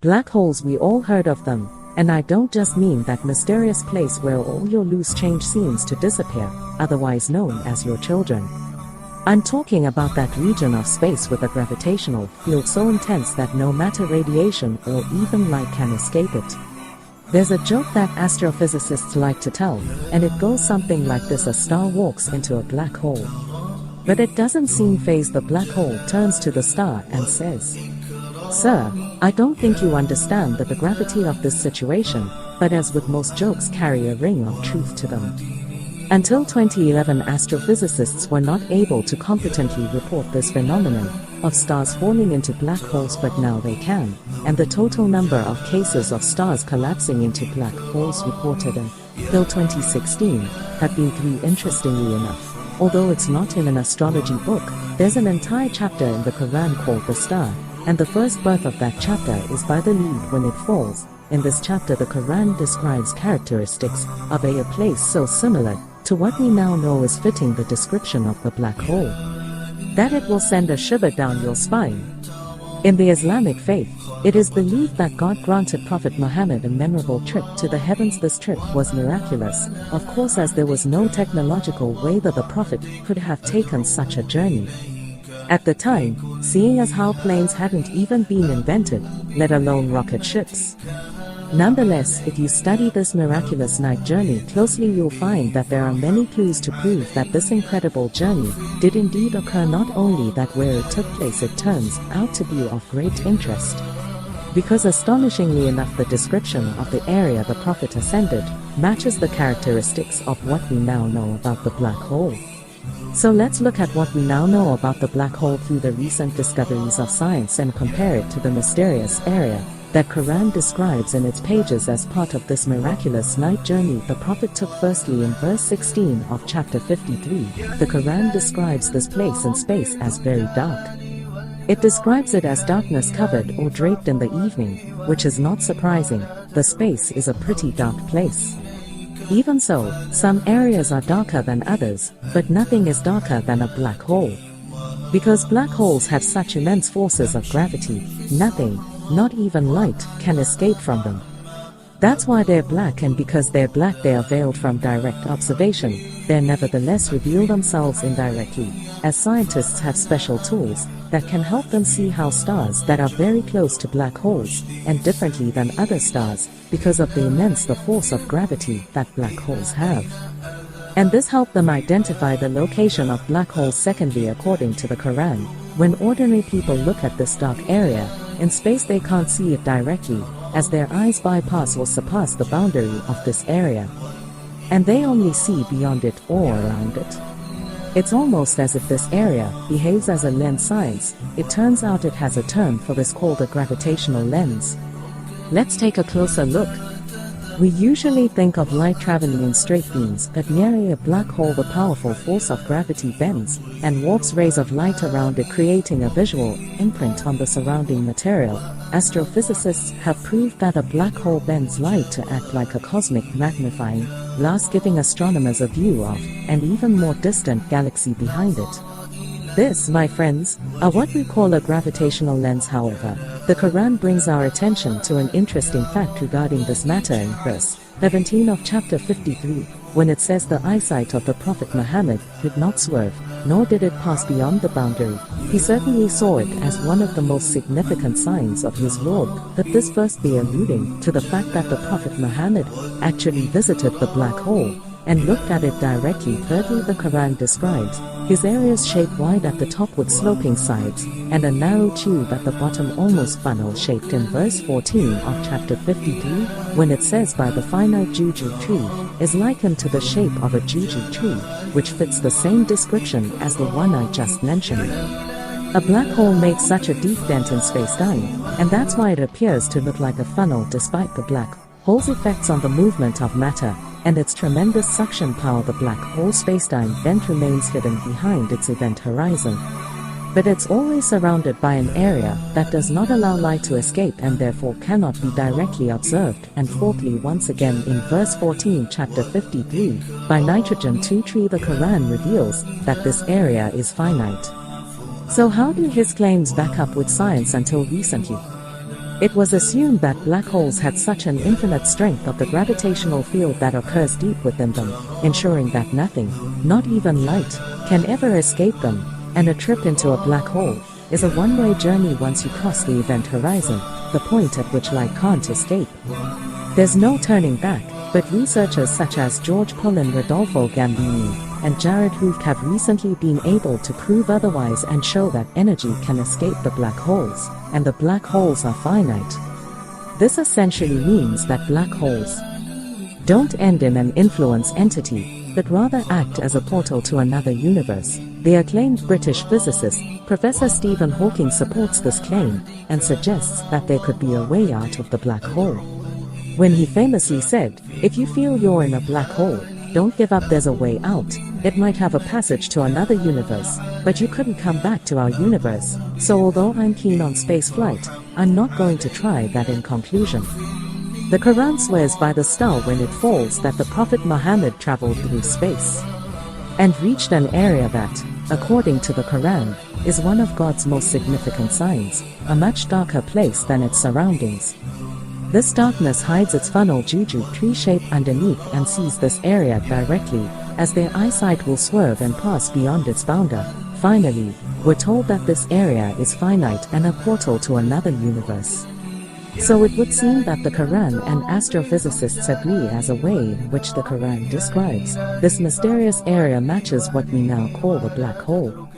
Black holes, we all heard of them, and I don't just mean that mysterious place where all your loose change seems to disappear, otherwise known as your children. I'm talking about that region of space with a gravitational field so intense that no matter radiation or even light can escape it. There's a joke that astrophysicists like to tell, and it goes something like this: a star walks into a black hole. But it doesn't seem phase. The black hole turns to the star and says, "Sir, I don't think you understand the gravity of this situation," but as with most jokes, carry a ring of truth to them. Until 2011, astrophysicists were not able to competently report this phenomenon of stars falling into black holes, but now they can, and the total number of cases of stars collapsing into black holes reported until 2016 have been 3. Interestingly enough, although it's not in an astrology book, there's an entire chapter in the Quran called The Star, and the first birth of that chapter is by the lead when it falls. In this chapter, the Quran describes characteristics of a place so similar to what we now know is fitting the description of the black hole, that it will send a shiver down your spine. In the Islamic faith, it is believed that God granted Prophet Muhammad a memorable trip to the heavens. This trip was miraculous, of course, as there was no technological way that the Prophet could have taken such a journey at the time, seeing as how planes hadn't even been invented, let alone rocket ships. Nonetheless, if you study this miraculous night journey closely, you'll find that there are many clues to prove that this incredible journey did indeed occur. Not only that, where it took place, it turns out to be of great interest, because astonishingly enough, the description of the area the Prophet ascended matches the characteristics of what we now know about the black hole. So let's look at what we now know about the black hole through the recent discoveries of science and compare it to the mysterious area that Quran describes in its pages as part of this miraculous night journey the Prophet took. Firstly, in verse 16 of chapter 53, the Quran describes this place in space as very dark. It describes it as darkness covered or draped in the evening, which is not surprising. The space is a pretty dark place. Even so, some areas are darker than others, but nothing is darker than a black hole. Because black holes have such immense forces of gravity, nothing, not even light, can escape from them. That's why they're black, and because they're black, they are veiled from direct observation. They nevertheless reveal themselves indirectly, as scientists have special tools that can help them see how stars that are very close to black holes, and differently than other stars, because of the immense force of gravity that black holes have. And this helped them identify the location of black holes. Secondly, according to the Quran, when ordinary people look at this dark area in space, they can't see it directly, as their eyes bypass or surpass the boundary of this area, and they only see beyond it or around it. It's almost as if this area behaves as a lens. Science, it turns out, it has a term for this called a gravitational lens. Let's take a closer look. We usually think of light traveling in straight beams, but near a black hole the powerful force of gravity bends and warps rays of light around it, creating a visual imprint on the surrounding material. Astrophysicists have proved that a black hole bends light to act like a cosmic magnifying glass, giving astronomers a view of an even more distant galaxy behind it. This, my friends, are what we call a gravitational lens. However, the Quran brings our attention to an interesting fact regarding this matter in verse 17 of chapter 53, when it says the eyesight of the Prophet Muhammad did not swerve, nor did it pass beyond the boundary. He certainly saw it as one of the most significant signs of his Lord. But this verse be alluding to the fact that the Prophet Muhammad actually visited the black hole and looked at it directly. Thirdly, the Quran describes his areas shaped wide at the top with sloping sides, and a narrow tube at the bottom, almost funnel-shaped. In verse 14 of chapter 53, when it says, by the finite juju tree, is likened to the shape of a juju tree, which fits the same description as the one I just mentioned. A black hole makes such a deep dent in space-time, and that's why it appears to look like a funnel. Despite the black hole's effects on the movement of matter and its tremendous suction power, the black hole spacetime vent remains hidden behind its event horizon. But it's always surrounded by an area that does not allow light to escape and therefore cannot be directly observed. And fourthly, once again in verse 14 chapter 53, by nitrogen 2 tree, the Quran reveals that this area is finite. So how do his claims back up with science until recently? It was assumed that black holes had such an infinite strength of the gravitational field that occurs deep within them, ensuring that nothing, not even light, can ever escape them, and a trip into a black hole is a one-way journey once you cross the event horizon, the point at which light can't escape. There's no turning back, but researchers such as George Pullen, Rodolfo Gambini, and Jared Hook have recently been able to prove otherwise and show that energy can escape the black holes, and the black holes are finite. This essentially means that black holes don't end in an influence entity, but rather act as a portal to another universe. The acclaimed British physicist, Professor Stephen Hawking, supports this claim and suggests that there could be a way out of the black hole. When he famously said, "If you feel you're in a black hole, don't give up, there's a way out. It might have a passage to another universe, but you couldn't come back to our universe, so although I'm keen on space flight, I'm not going to try that." In conclusion, the Quran swears by the star when it falls that the Prophet Muhammad traveled through space and reached an area that, according to the Quran, is one of God's most significant signs, a much darker place than its surroundings. This darkness hides its funnel juju tree shape underneath and sees this area directly, as their eyesight will swerve and pass beyond its boundary. Finally, we're told that this area is finite and a portal to another universe. So it would seem that the Quran and astrophysicists agree, as a way in which the Quran describes this mysterious area matches what we now call the black hole.